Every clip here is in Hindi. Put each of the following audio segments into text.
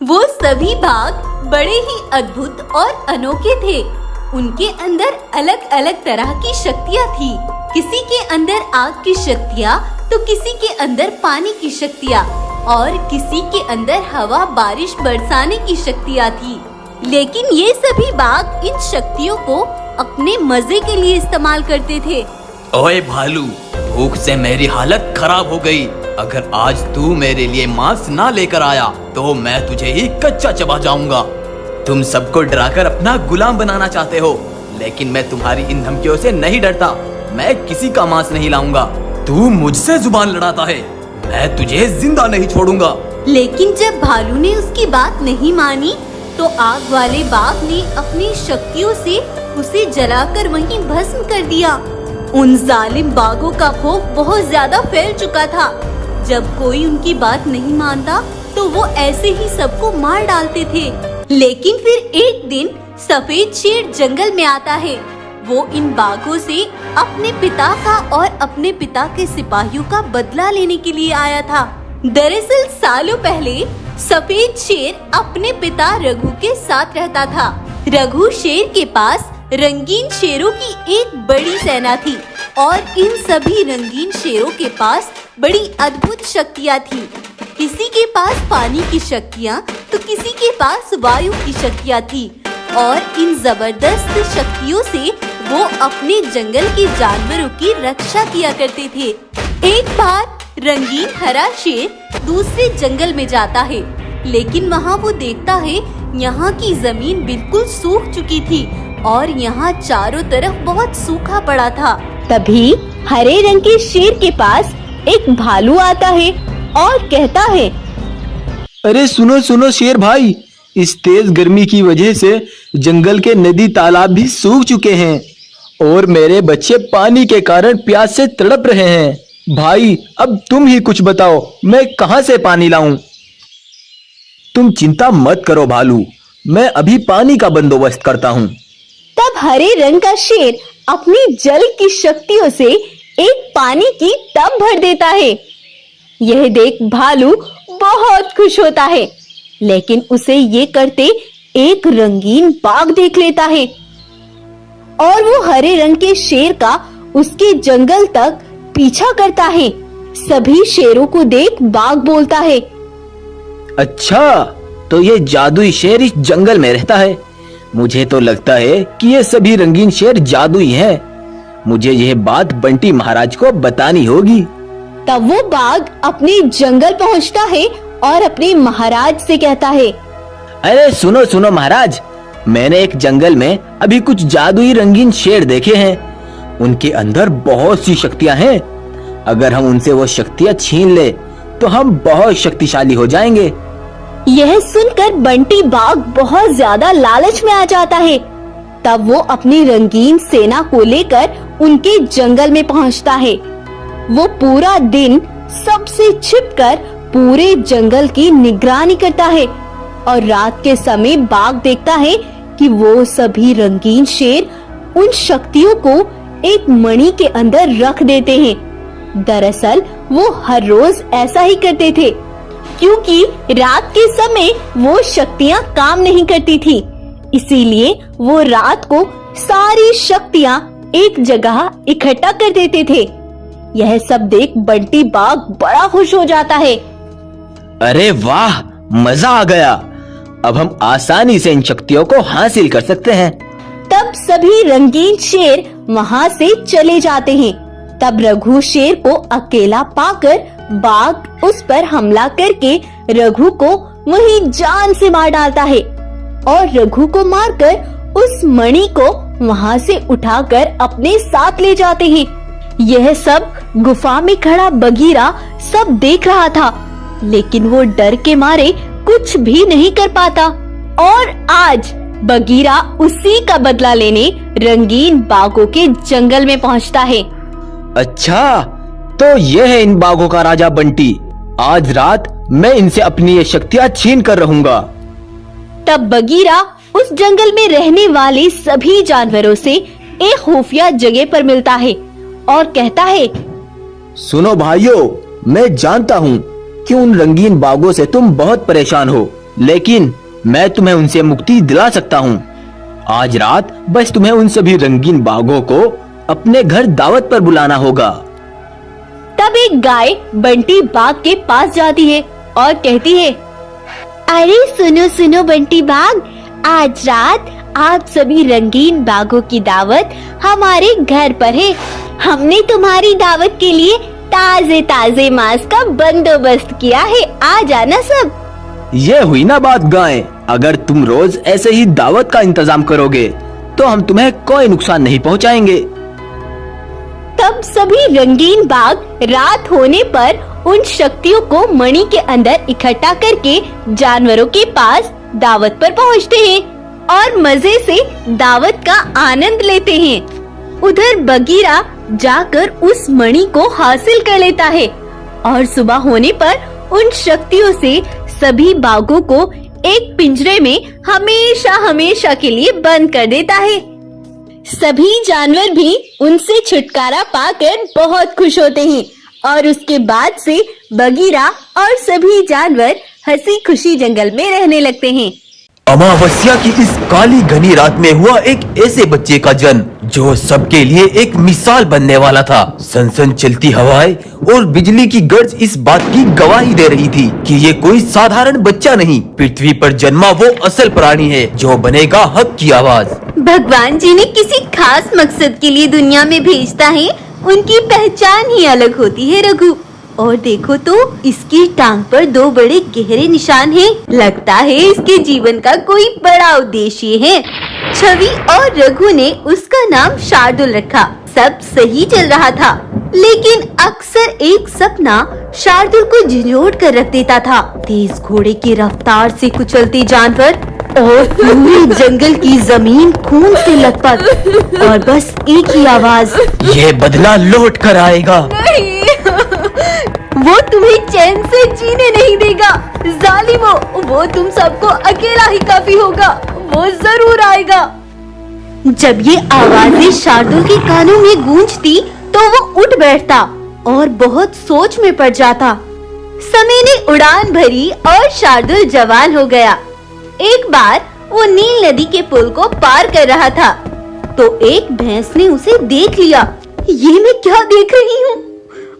वो सभी बाघ बड़े ही अद्भुत और अनोखे थे। उनके अंदर अलग अलग तरह की शक्तियाँ थी। किसी के अंदर आग की शक्तियाँ, तो किसी के अंदर पानी की शक्तियाँ और किसी के अंदर हवा बारिश बरसाने की शक्तियाँ थी। लेकिन ये सभी बाघ इन शक्तियों को अपने मजे के लिए इस्तेमाल करते थे। ओए भालू, भूख से मेरी हालत खराब हो गई। अगर आज तू मेरे लिए मांस ना लेकर आया तो मैं तुझे ही कच्चा चबा जाऊंगा। तुम सबको डराकर अपना गुलाम बनाना चाहते हो, लेकिन मैं तुम्हारी इन धमकियों से नहीं डरता। मैं किसी का मांस नहीं लाऊंगा। तू मुझसे जुबान लड़ाता है, मैं तुझे जिंदा नहीं छोड़ूंगा। लेकिन जब भालू ने उसकी बात नहीं मानी तो आग वाले बाघ ने अपनी शक्तियों से उसे जलाकर वहीं भस्म कर दिया। उन जालिम बाघों का खौफ बहुत ज्यादा फैल चुका था। जब कोई उनकी बात नहीं मानता तो वो ऐसे ही सबको मार डालते थे। लेकिन फिर एक दिन सफेद शेर जंगल में आता है। वो इन बाघों से अपने पिता का और अपने पिता के सिपाहियों का बदला लेने के लिए आया था। दरअसल सालों पहले सफेद शेर अपने पिता रघु के साथ रहता था। रघु शेर के पास रंगीन शेरों की एक बड़ी सेना थी और इन सभी रंगीन शेरों के पास बड़ी अद्भुत शक्तियाँ थी। किसी के पास पानी की शक्तियाँ, तो किसी के पास वायु की शक्तियाँ थी और इन जबरदस्त शक्तियों से वो अपने जंगल के जानवरों की रक्षा किया करते थे। एक बार रंगीन हरा शेर दूसरे जंगल में जाता है, लेकिन वहाँ वो देखता है यहाँ की जमीन बिल्कुल सूख चुकी थी और यहाँ चारों तरफ बहुत सूखा पड़ा था। तभी हरे रंग के शेर के पास एक भालू आता है और कहता है, अरे सुनो सुनो शेर भाई, इस तेज गर्मी की वजह से जंगल के नदी तालाब भी सूख चुके हैं और मेरे बच्चे पानी के कारण प्यास से तड़प रहे हैं। भाई अब तुम ही कुछ बताओ, मैं कहां से पानी लाऊं? तुम चिंता मत करो भालू, मैं अभी पानी का बंदोबस्त करता हूँ। तब हरे रंग का शेर अपनी जल की शक्तियों से एक पानी की टब भर देता है। यह देख भालू बहुत खुश होता है, लेकिन उसे ये करते एक रंगीन बाघ देख लेता है और वो हरे रंग के शेर का उसके जंगल तक पीछा करता है। सभी शेरों को देख बाघ बोलता है, अच्छा तो ये जादुई शेर इस जंगल में रहता है। मुझे तो लगता है कि ये सभी रंगीन शेर जादुई हैं। मुझे यह बात बंटी महाराज को बतानी होगी। तब वो बाघ अपने जंगल पहुंचता है और अपने महाराज से कहता है, अरे सुनो सुनो महाराज, मैंने एक जंगल में अभी कुछ जादुई रंगीन शेर देखे हैं। उनके अंदर बहुत सी शक्तियां हैं। अगर हम उनसे वो शक्तियां छीन ले तो हम बहुत शक्तिशाली हो जाएंगे। यह सुनकर बंटी बाघ बहुत ज्यादा लालच में आ जाता है। तब वो अपनी रंगीन सेना को लेकर उनके जंगल में पहुंचता है। वो पूरा दिन सबसे छिपकर पूरे जंगल की निगरानी करता है और रात के समय बाघ देखता है कि वो सभी रंगीन शेर उन शक्तियों को एक मणि के अंदर रख देते हैं। दरअसल वो हर रोज ऐसा ही करते थे, क्योंकि रात के समय वो शक्तियाँ काम नहीं करती थी। इसीलिए वो रात को सारी शक्तियाँ एक जगह इकट्ठा कर देते थे। यह सब देख बंटी बाघ बड़ा खुश हो जाता है। अरे वाह, मजा आ गया। अब हम आसानी से इन शक्तियों को हासिल कर सकते हैं। तब सभी रंगीन शेर वहाँ से चले जाते हैं। तब रघु शेर को अकेला पाकर बाघ उस पर हमला करके रघु को वहीं जान से मार डालता है और रघु को मारकर उस मणि को वहाँ से उठाकर अपने साथ ले जाते हैं। यह सब गुफा में खड़ा बगीरा सब देख रहा था, लेकिन वो डर के मारे कुछ भी नहीं कर पाता। और आज बगीरा उसी का बदला लेने रंगीन बाघों के जंगल में पहुंचता है। अच्छा तो ये है इन बाघों का राजा बंटी। आज रात मैं इनसे अपनी ये शक्तियाँ छीन कर रहूंगा। तब बगीरा उस जंगल में रहने वाले सभी जानवरों से एक खुफिया जगह पर मिलता है और कहता है, सुनो भाइयों, मैं जानता हूँ कि उन रंगीन बाघों से तुम बहुत परेशान हो, लेकिन मैं तुम्हें उनसे मुक्ति दिला सकता हूँ। आज रात बस तुम्हें उन सभी रंगीन बाघों को अपने घर दावत पर बुलाना होगा। तब एक गाय बंटी बाघ के पास जाती है और कहती है, अरे सुनो सुनो बंटी बाघ, आज रात आप सभी रंगीन बाघों की दावत हमारे घर पर है। हमने तुम्हारी दावत के लिए ताजे ताजे मांस का बंदोबस्त किया है, आ जाना सब। ये हुई ना बात गाय, अगर तुम रोज ऐसे ही दावत का इंतजाम करोगे तो हम तुम्हें कोई नुकसान नहीं पहुंचाएंगे। तब सभी रंगीन बाघ रात होने पर उन शक्तियों को मणि के अंदर इकट्ठा करके जानवरों के पास दावत पर पहुंचते हैं और मजे से दावत का आनंद लेते हैं। उधर बगीरा जाकर उस मणि को हासिल कर लेता है और सुबह होने पर उन शक्तियों से सभी बाघों को एक पिंजरे में हमेशा हमेशा के लिए बंद कर देता है। सभी जानवर भी उनसे छुटकारा पाकर बहुत खुश होते हैं और उसके बाद से बगीरा और सभी जानवर हंसी खुशी जंगल में रहने लगते हैं। अमावस्या की इस काली घनी रात में हुआ एक ऐसे बच्चे का जन्म जो सबके लिए एक मिसाल बनने वाला था। सनसन चलती हवाएं और बिजली की गर्ज इस बात की गवाही दे रही थी कि ये कोई साधारण बच्चा नहीं, पृथ्वी पर जन्मा वो असल प्राणी है जो बनेगा हक की आवाज। भगवान जी ने किसी खास मकसद के लिए दुनिया में भेजता है, उनकी पहचान ही अलग होती है रघु। और देखो तो इसकी टांग पर 2 बड़े गहरे निशान हैं। लगता है इसके जीवन का कोई बड़ा उद्देश्य है। छवि और रघु ने उसका नाम शार्दुल रखा। सब सही चल रहा था, लेकिन अक्सर एक सपना शार्दुल को झंझोड़ कर रख देता था। तेज घोड़े की रफ्तार से कुचलते जानवर और पूरे जंगल की जमीन खून से लथपथ और बस एक ही आवाज, ये बदला लौट कर आएगा। वो तुम्हें चैन से जीने नहीं देगा। जालिमो, वो तुम सबको अकेला ही काफी होगा। वो जरूर आएगा। जब ये आवाजें शार्दुल के कानों में गूंजती तो वो उठ बैठता और बहुत सोच में पड़ जाता। समय ने उड़ान भरी और शार्दुल जवान हो गया। एक बार वो नील नदी के पुल को पार कर रहा था तो एक भैंस ने उसे देख लिया। ये मैं क्या देख रही हूँ?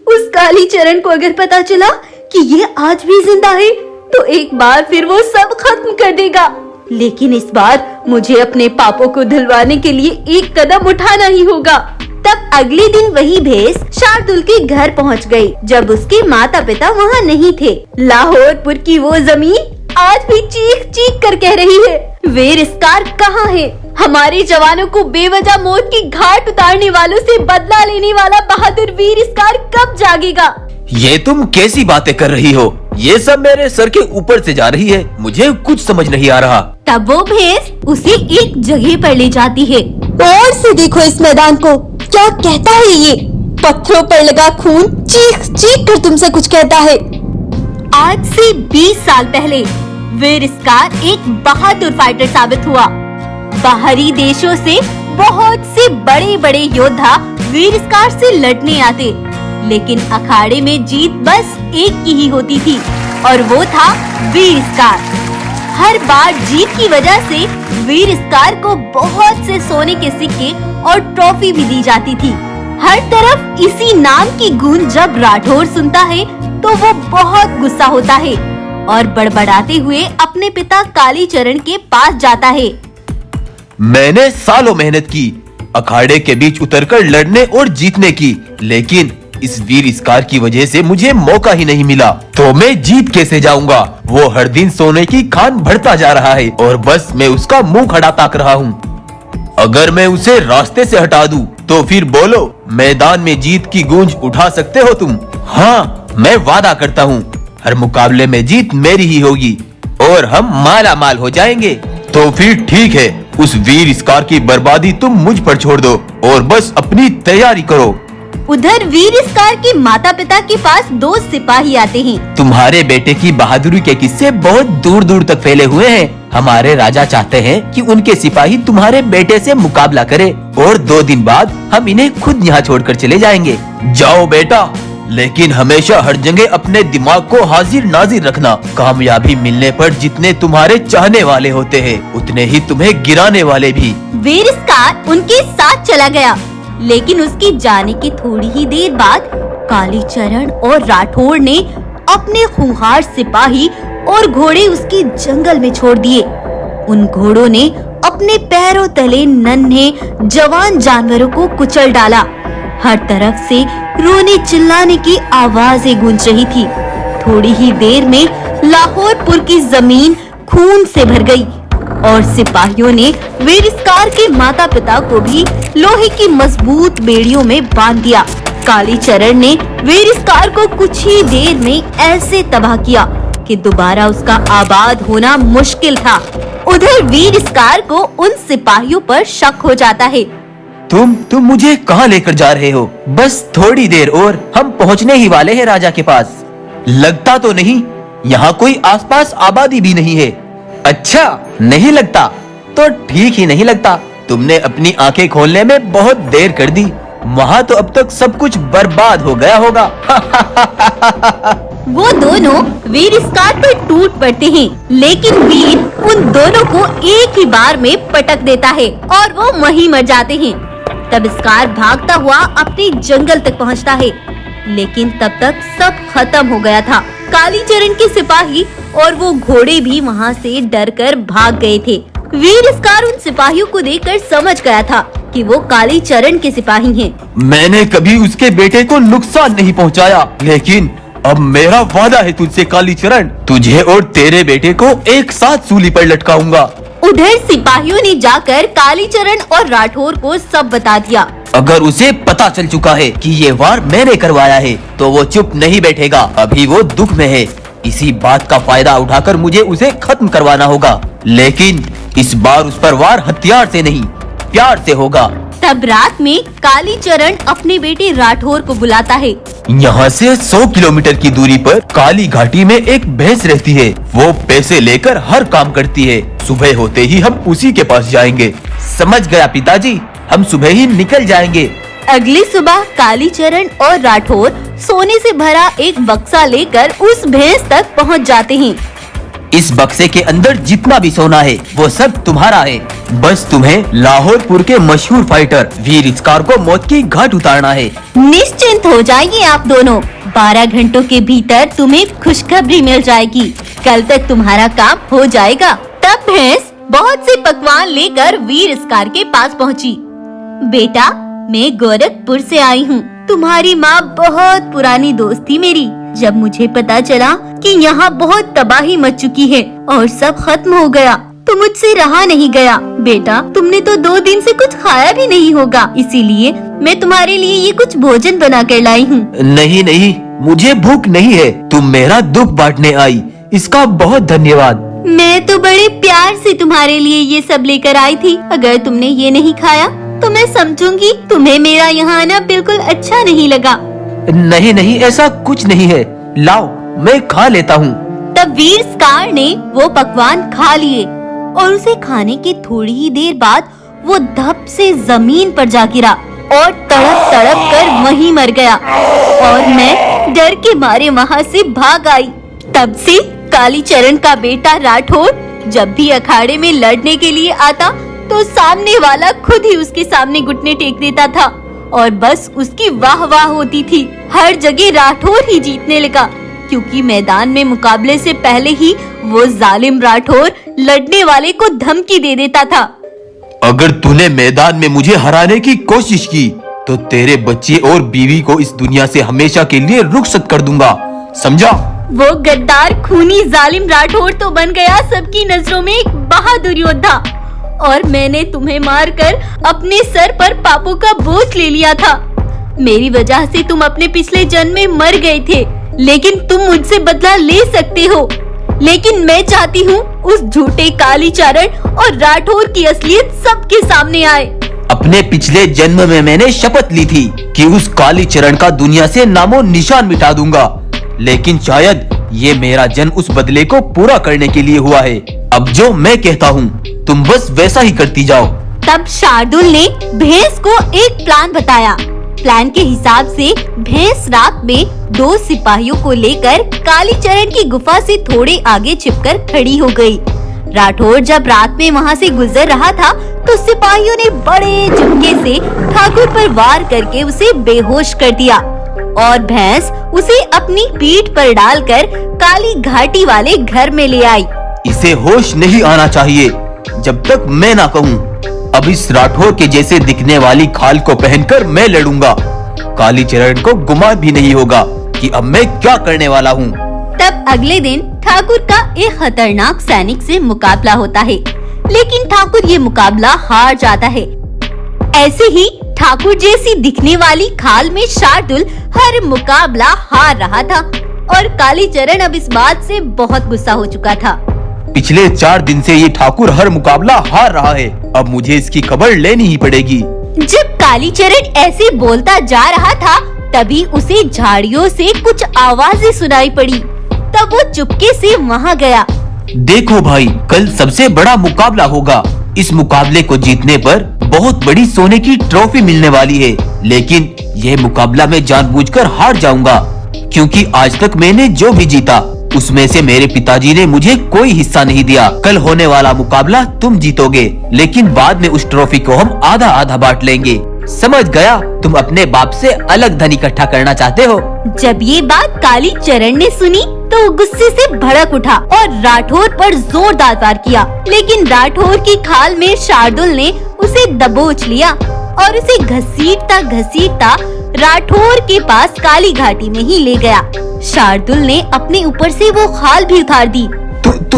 उस काली चरण को अगर पता चला कि ये आज भी जिंदा है तो एक बार फिर वो सब खत्म कर देगा। लेकिन इस बार मुझे अपने पापों को धुलवाने के लिए एक कदम उठाना ही होगा। तब अगले दिन वही भैंस शार्दुल के घर पहुंच गई जब उसके माता पिता वहां नहीं थे। लाहौरपुर की वो जमीन आज भी चीख चीख कर कह रही है, वीर स्कार कहाँ है? हमारे जवानों को बेवजह मौत की घाट उतारने वालों से बदला लेने वाला बहादुर वीर स्कार कब जागेगा? ये तुम कैसी बातें कर रही हो? ये सब मेरे सर के ऊपर से जा रही है, मुझे कुछ समझ नहीं आ रहा। तब वो भैंस उसे एक जगह पर ले जाती है। और से देखो इस मैदान को, क्या कहता है ये? पत्थरों पर लगा खून चीख चीख कर तुमसे कुछ कहता है। आज से 20 साल पहले वीर स्कार एक बहादुर फाइटर साबित हुआ। बाहरी देशों से बहुत से बड़े बड़े योद्धा वीर स्कार से लड़ने आते, लेकिन अखाड़े में जीत बस एक की ही होती थी और वो था वीर स्कार। हर बार जीत की वजह से वीर स्कार को बहुत से सोने के सिक्के और ट्रॉफी भी दी जाती थी। हर तरफ इसी नाम की गूंज जब राठौर सुनता है तो वो बहुत गुस्सा होता है और बड़बड़ाते हुए अपने पिता कालीचरण के पास जाता है। मैंने सालों मेहनत की अखाड़े के बीच उतरकर लड़ने और जीतने की, लेकिन इस वीर स्कार की वजह से मुझे मौका ही नहीं मिला, तो मैं जीत कैसे जाऊंगा? वो हर दिन सोने की खान बढ़ता जा रहा है और बस मैं उसका मुंह खड़ा ताक रहा हूँ। अगर मैं उसे रास्ते से हटा दूं, तो फिर बोलो मैदान में जीत की गूंज उठा सकते हो तुम? हाँ, मैं वादा करता हूँ हर मुकाबले में जीत मेरी ही होगी और हम माला माल हो जाएंगे। तो फिर ठीक है, उस वीर स्कार की बर्बादी तुम मुझ पर छोड़ दो और बस अपनी तैयारी करो। उधर वीर स्कार के माता पिता के पास 2 सिपाही आते हैं। तुम्हारे बेटे की बहादुरी के किस्से बहुत दूर दूर तक फैले हुए हैं। हमारे राजा चाहते हैं कि उनके सिपाही तुम्हारे बेटे से मुकाबला करें और 2 दिन बाद हम इन्हें खुद यहाँ छोड़कर चले जाएंगे। जाओ बेटा, लेकिन हमेशा हर जगह अपने दिमाग को हाजिर नाजिर रखना। कामयाबी मिलने पर जितने तुम्हारे चाहने वाले होते हैं, उतने ही तुम्हें गिराने वाले भी। वीर स्कार उनके साथ चला गया, लेकिन उसके जाने की थोड़ी ही देर बाद कालीचरण और राठौर ने अपने खूंखार सिपाही और घोड़े उसके जंगल में छोड़ दिए। उन घोड़ों ने अपने पैरों तले नन्हे जवान जानवरों को कुचल डाला। हर तरफ से रोने चिल्लाने की आवाजें गूंज रही थी। थोड़ी ही देर में लाहौरपुर की जमीन खून से भर गई और सिपाहियों ने वीर स्कार के माता पिता को भी लोहे की मजबूत बेड़ियों में बांध दिया। कालीचरण ने वीर स्कार को कुछ ही देर में ऐसे तबाह किया कि दोबारा उसका आबाद होना मुश्किल था। उधर वीर स्कार को उन सिपाहियों पर शक हो जाता है। तुम मुझे कहाँ लेकर जा रहे हो? बस थोड़ी देर और हम पहुँचने ही वाले हैं राजा के पास। लगता तो नहीं यहाँ कोई आसपास आबादी भी नहीं है। अच्छा, नहीं लगता तो ठीक ही नहीं लगता। तुमने अपनी आंखें खोलने में बहुत देर कर दी। वहाँ तो अब तक सब कुछ बर्बाद हो गया होगा। वो दोनों वीर स्कार पर टूट पड़ते हैं, लेकिन वीर उन दोनों को एक ही बार में पटक देता है और वो वहीं मर जाते हैं। तब स्कार भागता हुआ अपने जंगल तक पहुंचता है, लेकिन तब तक सब खत्म हो गया था। कालीचरण के सिपाही और वो घोड़े भी वहाँ से डरकर भाग गए थे। वीर स्कार उन सिपाहियों को देखकर समझ गया था कि वो कालीचरण के सिपाही हैं। मैंने कभी उसके बेटे को नुकसान नहीं पहुंचाया, लेकिन अब मेरा वादा है तुझसे कालीचरण, तुझे और तेरे बेटे को एक साथ सूली पर लटकाऊंगा। उधर सिपाहियों ने जाकर कालीचरण और राठौर को सब बता दिया। अगर उसे पता चल चुका है कि ये वार मैंने करवाया है, तो वो चुप नहीं बैठेगा। अभी वो दुख में है। इसी बात का फायदा उठाकर मुझे उसे खत्म करवाना होगा, लेकिन इस बार उस पर वार हथियार से नहीं, प्यार से होगा। तब रात में कालीचरण अपने बेटे राठौर को बुलाता है। यहाँ से 100 किलोमीटर की दूरी पर काली घाटी में एक भैंस रहती है। वो पैसे लेकर हर काम करती है। सुबह होते ही हम उसी के पास जाएंगे। समझ गया पिताजी, हम सुबह ही निकल जाएंगे। अगली सुबह कालीचरण और राठौर सोने से भरा एक बक्सा लेकर उस भैंस तक पहुँच जाते हैं। इस बक्से के अंदर जितना भी सोना है वो सब तुम्हारा है। बस तुम्हें लाहौरपुर के मशहूर फाइटर वीर स्कार को मौत की घाट उतारना है। निश्चिंत हो जाइए आप दोनों। 12 घंटों के भीतर तुम्हें खुशखबरी मिल जाएगी। कल तक तुम्हारा काम हो जाएगा। तब भैंस बहुत से पकवान लेकर वीर स्कार के पास पहुंची। बेटा, मैं गोरखपुर से आई हूँ। तुम्हारी माँ बहुत पुरानी दोस्त थी मेरी। जब मुझे पता चला कि यहाँ बहुत तबाही मच चुकी है और सब खत्म हो गया, तो मुझसे रहा नहीं गया। बेटा, तुमने तो 2 दिन से कुछ खाया भी नहीं होगा, इसीलिए मैं तुम्हारे लिए ये कुछ भोजन बना कर लाई हूँ। नहीं नहीं, मुझे भूख नहीं है। तुम मेरा दुख बांटने आई, इसका बहुत धन्यवाद। मैं तो बड़े प्यार से तुम्हारे लिए ये सब लेकर आई थी। अगर तुमने ये नहीं खाया तो मैं समझूंगी तुम्हें मेरा यहाँ आना बिल्कुल अच्छा नहीं लगा। नहीं नहीं, ऐसा कुछ नहीं है। लाओ, मैं खा लेता हूँ। तब वीर स्कार ने वो पकवान खा लिए और उसे खाने के थोड़ी ही देर बाद वो धप से जमीन पर जा गिरा और तड़प तड़प कर वहीं मर गया। और मैं डर के मारे वहाँ से भाग आई। तब से कालीचरण का बेटा राठौर जब भी अखाड़े में लड़ने के लिए आता तो सामने वाला खुद ही उसके सामने घुटने टेक देता था और बस उसकी वाह वाह होती थी। हर जगह राठौर ही जीतने लगा, क्योंकि मैदान में मुकाबले से पहले ही वो जालिम राठौर लड़ने वाले को धमकी दे देता था। अगर तूने मैदान में मुझे हराने की कोशिश की तो तेरे बच्चे और बीवी को इस दुनिया से हमेशा के लिए रुखसत कर दूंगा, समझा? वो गद्दार खूनी जालिम राठौर तो बन गया सबकी नजरों में एक बहादुर योद्धा, और मैंने तुम्हें मारकर अपने सर पर पापों का बोझ ले लिया था। मेरी वजह से तुम अपने पिछले जन्म में मर गए थे, लेकिन तुम मुझसे बदला ले सकते हो। लेकिन मैं चाहती हूँ उस झूठे कालीचरण और राठौर की असलियत सबके सामने आए। अपने पिछले जन्म में मैंने शपथ ली थी कि उस कालीचरण का दुनिया से नामो निशान मिटा दूंगा, लेकिन शायद ये मेरा जन्म उस बदले को पूरा करने के लिए हुआ है। अब जो मैं कहता हूँ तुम बस वैसा ही करती जाओ। तब शार्दुल ने भैंस को एक प्लान बताया। प्लान के हिसाब से भैंस रात में 2 सिपाहियों को लेकर कालीचरण की गुफा से थोड़े आगे छिपकर खड़ी हो गई। राठौर जब रात में वहां से गुजर रहा था तो सिपाहियों ने बड़े झटके से ठाकुर पर वार करके उसे बेहोश कर दिया और भैंस उसे अपनी पीठ पर डालकर काली घाटी वाले घर में ले आई। इसे होश नहीं आना चाहिए जब तक मैं ना कहूँ। अब इस राठौर के जैसे दिखने वाली खाल को पहनकर मैं लड़ूंगा। कालीचरण को गुमान भी नहीं होगा कि अब मैं क्या करने वाला हूँ। तब अगले दिन ठाकुर का एक खतरनाक सैनिक से मुकाबला होता है, लेकिन ठाकुर ये मुकाबला हार जाता है। ऐसे ही ठाकुर जैसी दिखने वाली खाल में शार्दुल हर मुकाबला हार रहा था और कालीचरण अब इस बात से बहुत गुस्सा हो चुका था। पिछले 4 दिन से ये ठाकुर हर मुकाबला हार रहा है। अब मुझे इसकी खबर लेनी ही पड़ेगी। जब कालीचरण ऐसे बोलता जा रहा था तभी उसे झाड़ियों से कुछ आवाजें सुनाई पड़ी। तब वो चुपके से वहाँ गया। देखो भाई, कल सबसे बड़ा मुकाबला होगा। इस मुकाबले को जीतने पर बहुत बड़ी सोने की ट्रॉफी मिलने वाली है, लेकिन यह मुकाबला मैं जानबूझकर हार जाऊंगा क्योंकि आज तक मैंने जो भी जीता उसमें से मेरे पिताजी ने मुझे कोई हिस्सा नहीं दिया। कल होने वाला मुकाबला तुम जीतोगे, लेकिन बाद में उस ट्रॉफी को हम आधा आधा बांट लेंगे। समझ गया? तुम अपने बाप से अलग धन इकट्ठा करना चाहते हो। जब ये बात कालीचरण ने सुनी तो वो गुस्से से भड़क उठा और राठौर पर जोरदार वार किया, लेकिन राठौर की खाल में शार्दुल ने उसे दबोच लिया और उसे घसीटता घसीटता राठौर के पास काली घाटी में ही ले गया। शार्दुल ने अपने ऊपर से वो खाल भी उतार दी।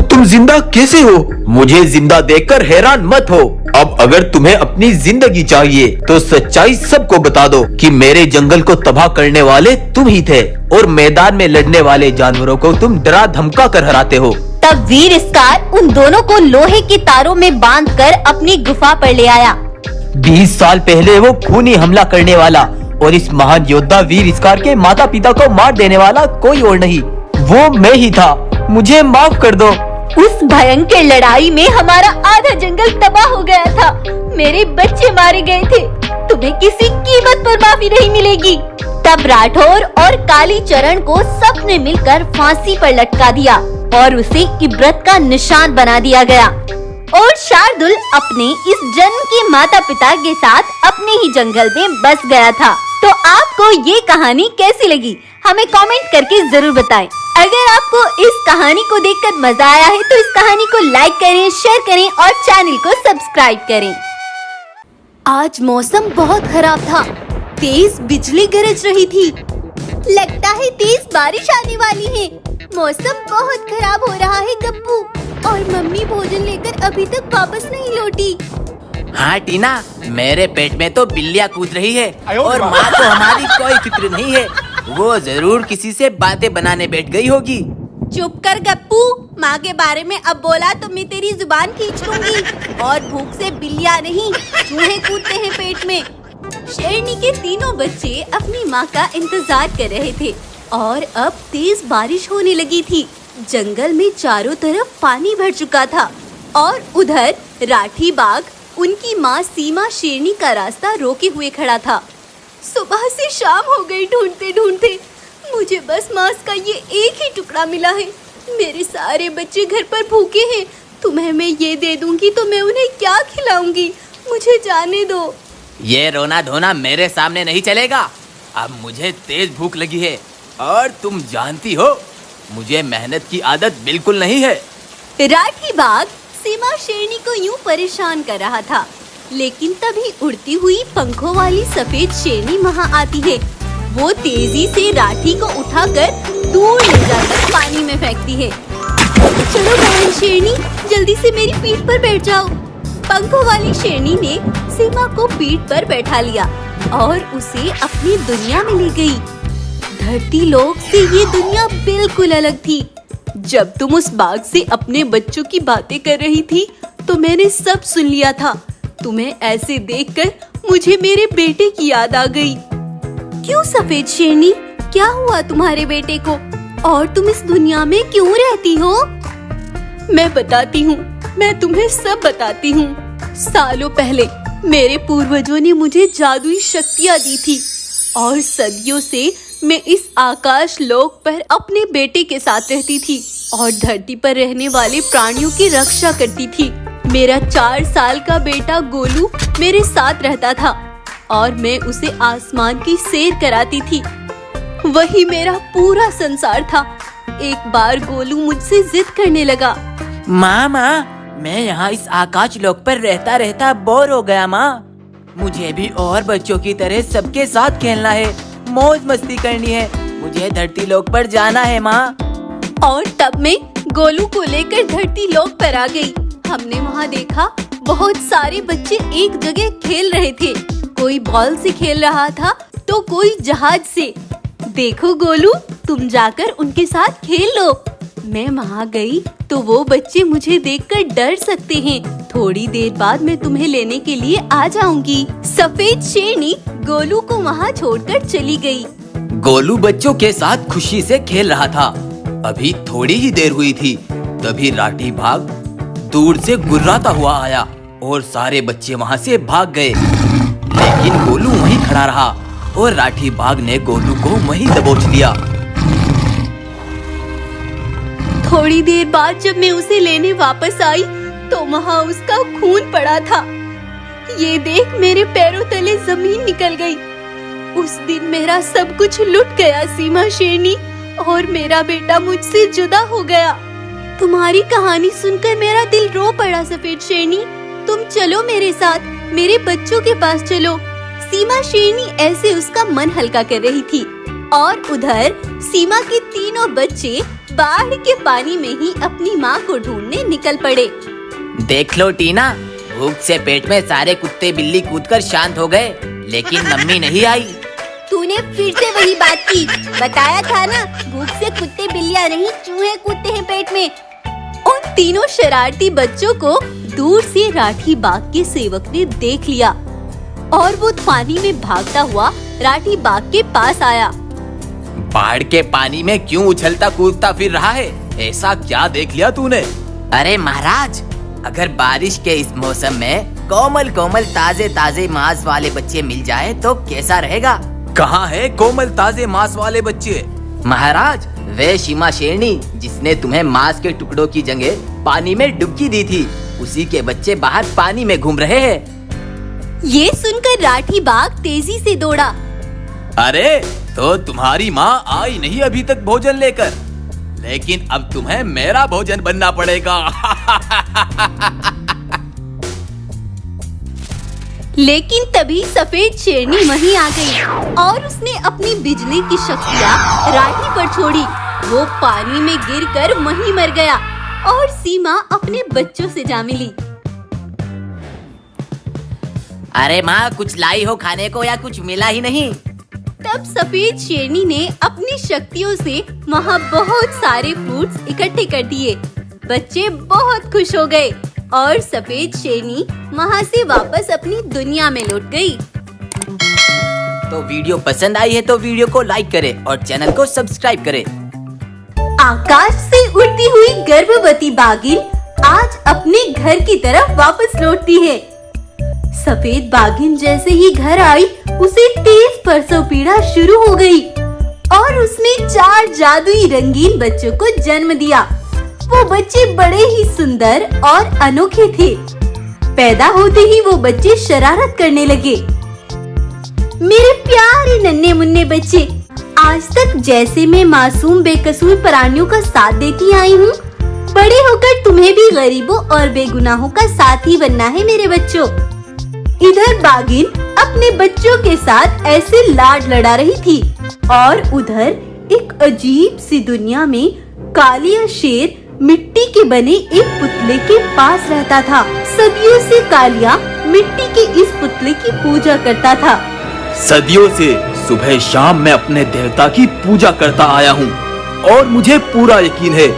तुम जिंदा कैसे हो? मुझे जिंदा देखकर हैरान मत हो। अब अगर तुम्हें अपनी जिंदगी चाहिए तो सच्चाई सबको बता दो कि मेरे जंगल को तबाह करने वाले तुम ही थे और मैदान में लड़ने वाले जानवरों को तुम डरा धमका कर हराते हो। तब वीर इसकार उन दोनों को लोहे के तारों में बांधकर अपनी गुफा पर ले आया। 20 साल पहले वो खूनी हमला करने वाला और इस महान योद्धा वीर इसकार के माता पिता को मार देने वाला कोई और नहीं, वो मैं ही था। मुझे माफ कर दो। उस भयंकर लड़ाई में हमारा आधा जंगल तबाह हो गया था। मेरे बच्चे मारे गए थे। तुम्हें किसी कीमत पर माफी नहीं मिलेगी। तब राठौर और कालीचरण को सबने मिलकर फांसी पर लटका दिया और उसे इबरत का निशान बना दिया गया। और शार्दुल अपने इस जन्म के माता पिता के साथ अपने ही जंगल में बस गया था। तो आपको ये कहानी कैसी लगी हमें कमेंट करके जरूर बताएं। अगर आपको इस कहानी को देखकर मजा आया है तो इस कहानी को लाइक करें, शेयर करें और चैनल को सब्सक्राइब करें। आज मौसम बहुत खराब था। तेज बिजली गरज रही थी। लगता है तेज बारिश आने वाली है। मौसम बहुत खराब हो रहा है गप्पू, और मम्मी भोजन लेकर अभी तक वापस नहीं लौटी। हाँ टीना, मेरे पेट में तो बिल्लियाँ कूद रही है और माँ को हमारी कोई फिक्र नहीं है। वो जरूर किसी से बातें बनाने बैठ गई होगी। चुप कर गप्पू, माँ के बारे में अब बोला तो मैं तेरी जुबान खींच लूंगी। और भूख से बिल्लियाँ नहीं, चूहे कूदते हैं पेट में। शेरनी के तीनों बच्चे अपनी माँ का इंतजार कर रहे थे और अब तेज बारिश होने लगी थी। जंगल में चारों तरफ पानी भर चुका था और उधर राठी बाघ उनकी माँ सीमा शेरनी का रास्ता रोके हुए खड़ा था। सुबह से शाम हो गई ढूंढते ढूंढते। मुझे बस मांस का ये एक ही टुकड़ा मिला है। मेरे सारे बच्चे घर पर भूखे हैं। तुम्हें मैं ये दे दूंगी तो मैं उन्हें क्या खिलाऊंगी? मुझे जाने दो। ये रोना धोना मेरे सामने नहीं चलेगा। अब मुझे तेज भूख लगी है और तुम जानती हो मुझे मेहनत की आदत बिल्कुल नहीं है। राठी बाघ सीमा शेरनी को यूं परेशान कर रहा था, लेकिन तभी उड़ती हुई पंखों वाली सफेद शेरनी वहाँ आती है। वो तेजी से राठी को उठाकर दूर ले जाकर पानी में फेंकती है। चलो बहन शेरनी, जल्दी से मेरी पीठ पर बैठ जाओ। पंखों वाली शेरनी ने सीमा को पीठ पर बैठा लिया और उसे अपनी दुनिया में ले गई। धरती लोक से ये दुनिया बिल्कुल अलग थी। जब तुम उस बाघ से अपने बच्चों की बातें कर रही थी तो मैंने सब सुन लिया था। तुम्हें ऐसे देखकर मुझे मेरे बेटे की याद आ गई। क्यों सफेद शेरनी, क्या हुआ तुम्हारे बेटे को? और तुम इस दुनिया में क्यों रहती हो? मैं बताती हूँ, मैं तुम्हें सब बताती हूँ। सालों पहले मेरे पूर्वजों ने मुझे जादुई शक्तियाँ दी थी और सदियों से मैं इस आकाश लोक पर अपने बेटे के साथ रहती थी और धरती पर रहने वाले प्राणियों की रक्षा करती थी। मेरा 4 साल का बेटा गोलू मेरे साथ रहता था और मैं उसे आसमान की सैर कराती थी। वही मेरा पूरा संसार था। एक बार गोलू मुझसे जिद करने लगा। माँ, मैं यहाँ इस आकाश लोक पर रहता रहता बोर हो गया माँ। मुझे भी और बच्चों की तरह सबके साथ खेलना है, मौज मस्ती करनी है। मुझे धरती लोक पर जाना है माँ। और तब मैं गोलू को लेकर धरती लोक पर आ गई। हमने वहाँ देखा बहुत सारे बच्चे एक जगह खेल रहे थे। कोई बॉल से खेल रहा था तो कोई जहाज से। देखो गोलू, तुम जाकर उनके साथ खेल लो। मैं वहाँ गई तो वो बच्चे मुझे देखकर डर सकते हैं। थोड़ी देर बाद मैं तुम्हें लेने के लिए आ जाऊंगी। सफेद शेरनी गोलू को वहाँ छोड़कर चली गई। गोलू बच्चों के साथ खुशी से खेल रहा था। अभी थोड़ी ही देर हुई थी, तभी राठी बाघ दूर से गुर्राता हुआ आया और सारे बच्चे वहाँ से भाग गए। लेकिन गोलू वहीं खड़ा रहा और राठी बाघ ने गोलू को वहीं दबोच लिया। थोड़ी देर बाद जब मैं उसे लेने वापस आई तो वहाँ उसका खून पड़ा था। ये देख मेरे पैरों तले जमीन निकल गई। उस दिन मेरा सब कुछ लुट गया सीमा शेरनी, और मेरा बेटा मुझसे जुदा हो गया। तुम्हारी कहानी सुनकर मेरा दिल रो पड़ा सफेद शेरनी। तुम चलो मेरे साथ, मेरे बच्चों के पास चलो। सीमा शेरनी ऐसे उसका मन हल्का कर रही थी और उधर सीमा के तीनों बच्चे बाढ़ के पानी में ही अपनी माँ को ढूंढने निकल पड़े। देख लो टीना, भूख से पेट में सारे कुत्ते बिल्ली कूदकर शांत हो गए, लेकिन मम्मी नहीं आई। तूने फिर से वही बात की। बताया था ना, भूख से कुत्ते बिल्लियाँ नहीं चूहे कूदते हैं पेट में। उन तीनों शरारती बच्चों को दूर से राठी बाघ के सेवक ने देख लिया और वो पानी में भागता हुआ राठी बाघ के पास आया। बाढ़ के पानी में क्यों उछलता कूदता फिर रहा है? ऐसा क्या देख लिया तूने? अरे महाराज, अगर बारिश के इस मौसम में कोमल कोमल ताजे ताजे मांस वाले बच्चे मिल जाए तो कैसा रहेगा? कहाँ है कोमल ताजे मांस वाले बच्चे? महाराज, वे सीमा शेरनी जिसने तुम्हें मांस के टुकड़ों की जगह पानी में डुबकी दी थी, उसी के बच्चे बाहर पानी में घूम रहे हैं। ये सुनकर राठी बाघ तेजी से दौड़ा। अरे तो तुम्हारी माँ आई नहीं अभी तक भोजन लेकर, लेकिन अब तुम्हें मेरा भोजन बनना पड़ेगा। लेकिन तभी सफेद शेरनी वहीं आ गई और उसने अपनी बिजली की शक्तियाँ राठी पर छोड़ी। वो पानी में गिरकर वहीं मर गया और सीमा अपने बच्चों से जा मिली। अरे माँ, कुछ लाई हो खाने को या कुछ मिला ही नहीं? तब सफेद शेरनी ने अपनी शक्तियों से वहाँ बहुत सारे फ्रूट्स इकट्ठे कर दिए। बच्चे बहुत खुश हो गए और सफेद शेरनी वहाँ से वापस अपनी दुनिया में लौट गई। तो वीडियो पसंद आई है तो वीडियो को लाइक करें और चैनल को सब्सक्राइब करें। आकाश से उड़ती हुई गर्भवती बाघिन आज अपने घर की तरफ वापस लौटती है। सफेद बाघिन जैसे ही घर आई, उसे तेज प्रसव पीड़ा शुरू हो गई और उसने 4 जादुई रंगीन बच्चों को जन्म दिया। वो बच्चे बड़े ही सुंदर और अनोखे थे। पैदा होते ही वो बच्चे शरारत करने लगे। मेरे प्यारे नन्हे मुन्ने बच्चे, आज तक जैसे मैं मासूम बेकसूर प्राणियों का साथ देती आई हूँ, बड़े होकर तुम्हें भी गरीबों और बेगुनाहों का साथी बनना है मेरे बच्चों। इधर बाघिन अपने बच्चों के साथ ऐसे लाड लड़ा रही थी और उधर एक अजीब सी दुनिया में कालिया शेर मिट्टी के बने एक पुतले के पास रहता था। सदियों से कालिया मिट्टी के इस पुतले की पूजा करता था। सदियों से सुबह शाम मैं अपने देवता की पूजा करता आया हूँ और मुझे पूरा यकीन है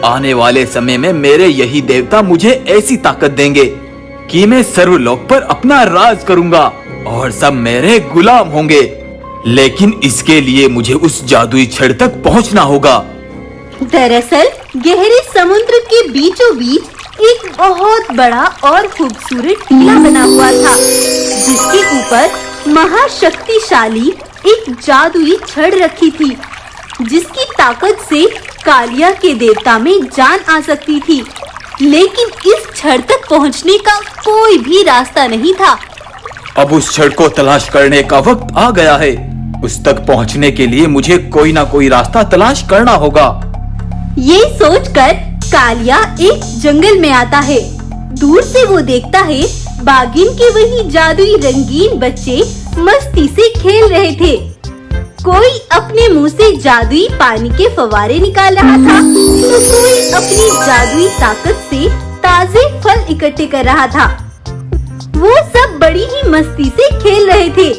आने वाले समय में मेरे यही देवता मुझे ऐसी ताकत देंगे कि मैं सर्वलोक पर अपना राज करूंगा और सब मेरे गुलाम होंगे। लेकिन इसके लिए मुझे उस जादुई छड़ तक पहुंचना होगा। दरअसल गहरे समुद्र के बीचों बीच एक बहुत बड़ा और खूबसूरत टीला बना हुआ था, जिसके ऊपर महाशक्तिशाली एक जादुई छड़ रखी थी जिसकी ताकत से कालिया के देवता में जान आ सकती थी, लेकिन इस छड़ तक पहुंचने का कोई भी रास्ता नहीं था। अब उस छड़ को तलाश करने का वक्त आ गया है। उस तक पहुंचने के लिए मुझे कोई ना कोई रास्ता तलाश करना होगा। ये सोचकर कालिया एक जंगल में आता है। दूर से वो देखता है बागिन के वही जादुई रंगीन बच्चे मस्ती से खेल रहे थे। कोई अपने मुंह से जादुई पानी के फव्वारे निकाल रहा था, तो कोई अपनी जादुई ताकत से ताजे फल इकट्ठे कर रहा था। वो सब बड़ी ही मस्ती से खेल रहे थे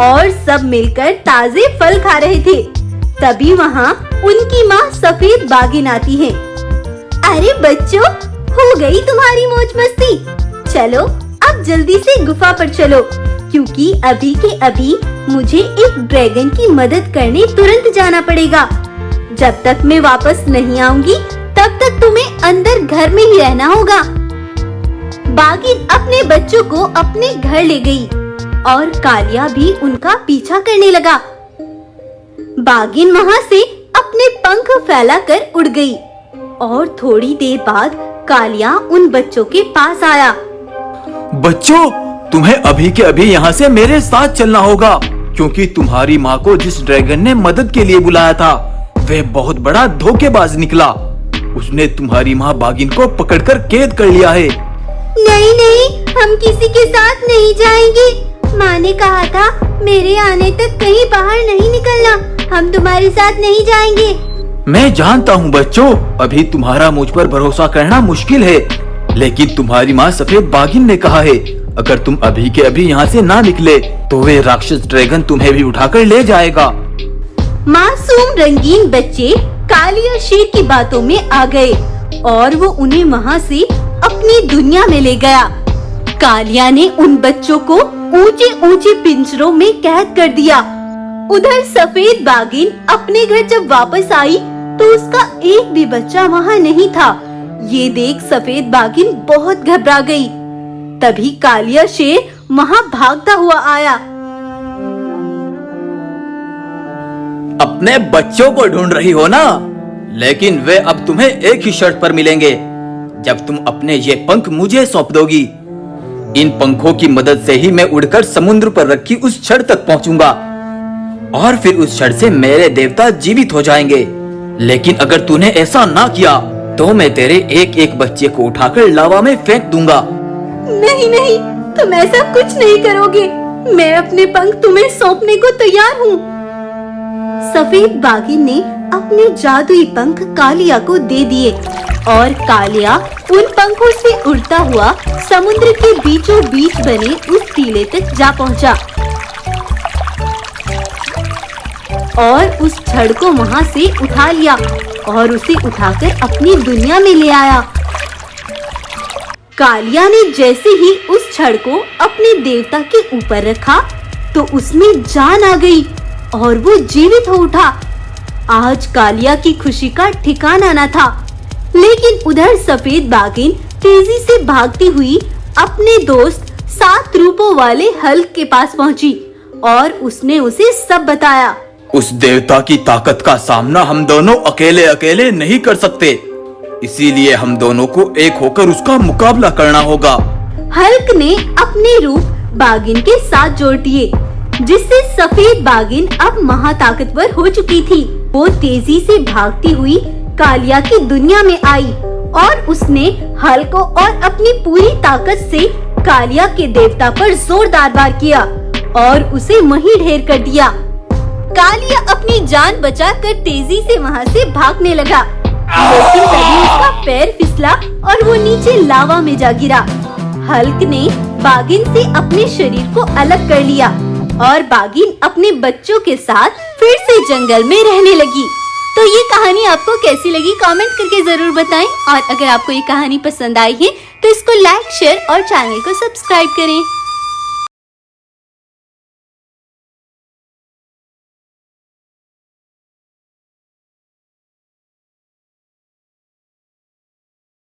और सब मिलकर ताजे फल खा रहे थे। तभी वहाँ उनकी माँ सफेद बागिन आती है। अरे बच्चों, हो गई तुम्हारी मौज मस्ती। चलो अब जल्दी से गुफा पर चलो, क्योंकि अभी के अभी मुझे एक ड्रैगन की मदद करने तुरंत जाना पड़ेगा। जब तक मैं वापस नहीं आऊंगी तब तक तुम्हें अंदर घर में ही रहना होगा। बागिन अपने बच्चों को अपने घर ले गई और कालिया भी उनका पीछा करने लगा। बागिन वहाँ से अपने पंख फैलाकर उड़ गई और थोड़ी देर बाद कालिया उन बच्चों के पास आया। बच्चों, तुम्हें अभी के अभी यहाँ से मेरे साथ चलना होगा, क्योंकि तुम्हारी माँ को जिस ड्रैगन ने मदद के लिए बुलाया था वह बहुत बड़ा धोखेबाज निकला। उसने तुम्हारी माँ बागिन को पकड़कर कैद कर लिया है। नहीं नहीं, हम किसी के साथ नहीं जाएंगे। माँ ने कहा था मेरे आने तक कहीं बाहर नहीं निकलना। हम तुम्हारे साथ नहीं जाएंगे। मैं जानता हूँ बच्चों, अभी तुम्हारा मुझ पर भरोसा करना मुश्किल है, लेकिन तुम्हारी माँ सफेद बागिन ने कहा है अगर तुम अभी के अभी यहाँ से ना निकले तो वे राक्षस ड्रैगन तुम्हें भी उठाकर ले जाएगा। मासूम रंगीन बच्चे कालिया शेर की बातों में आ गए और वो उन्हें वहाँ से अपनी दुनिया में ले गया। कालिया ने उन बच्चों को ऊंचे ऊंचे पिंजरों में कैद कर दिया। उधर सफेद बागिन अपने घर जब वापस आई तो उसका एक भी बच्चा वहाँ नहीं था। ये देख सफेद बागिन बहुत घबरा गई। तभी कालिया शेर वहाँ भागता हुआ आया। अपने बच्चों को ढूंढ रही हो ना, लेकिन वे अब तुम्हें एक ही शर्त पर मिलेंगे, जब तुम अपने ये पंख मुझे सौंप दोगी। इन पंखों की मदद से ही मैं उड़कर समुद्र पर रखी उस छड़ तक पहुंचूंगा और फिर उस छड़ से मेरे देवता जीवित हो जाएंगे। लेकिन अगर तूने ऐसा ना किया तो मैं तेरे एक एक बच्चे को उठाकर लावा में फेंक दूंगा। नहीं नहीं, तुम ऐसा कुछ नहीं करोगे। मैं अपने पंख तुम्हें सौंपने को तैयार हूँ। सफेद बागिन ने अपने जादुई पंख कालिया को दे दिए और कालिया उन पंखों से उड़ता हुआ समुद्र के बीचों बीच बने उस टीले तक जा पहुँचा और उस छड़ को वहाँ से उठा लिया और उसे उठाकर अपनी दुनिया में ले आया। कालिया ने जैसे ही उस छड़ को अपने देवता के ऊपर रखा तो उसमें जान आ गई और वो जीवित हो उठा। आज कालिया की खुशी का ठिकाना न था, लेकिन उधर सफेद बागिन तेजी से भागती हुई अपने दोस्त 7 रूपों वाले हल्क के पास पहुंची और उसने उसे सब बताया। उस देवता की ताकत का सामना हम दोनों अकेले अकेले नहीं कर सकते, इसीलिए हम दोनों को एक होकर उसका मुकाबला करना होगा। हल्क ने अपने रूप बागिन के साथ जोड़ दिए, जिससे सफेद बागिन अब महाताकतवर हो चुकी थी। वो तेजी से भागती हुई कालिया की दुनिया में आई और उसने हल्क को और अपनी पूरी ताकत से कालिया के देवता पर जोरदार वार किया और उसे वहीं ढेर कर दिया। कालिया अपनी जान बचाकर तेजी से वहाँ से भागने लगा, लेकिन तभी उसका पैर फिसला और वो नीचे लावा में जा गिरा। हल्क ने बागिन से अपने शरीर को अलग कर लिया और बागिन अपने बच्चों के साथ फिर से जंगल में रहने लगी। तो ये कहानी आपको कैसी लगी कमेंट करके जरूर बताएं और अगर आपको ये कहानी पसंद आई है तो इसको लाइक, शेयर और चैनल को सब्सक्राइब करें।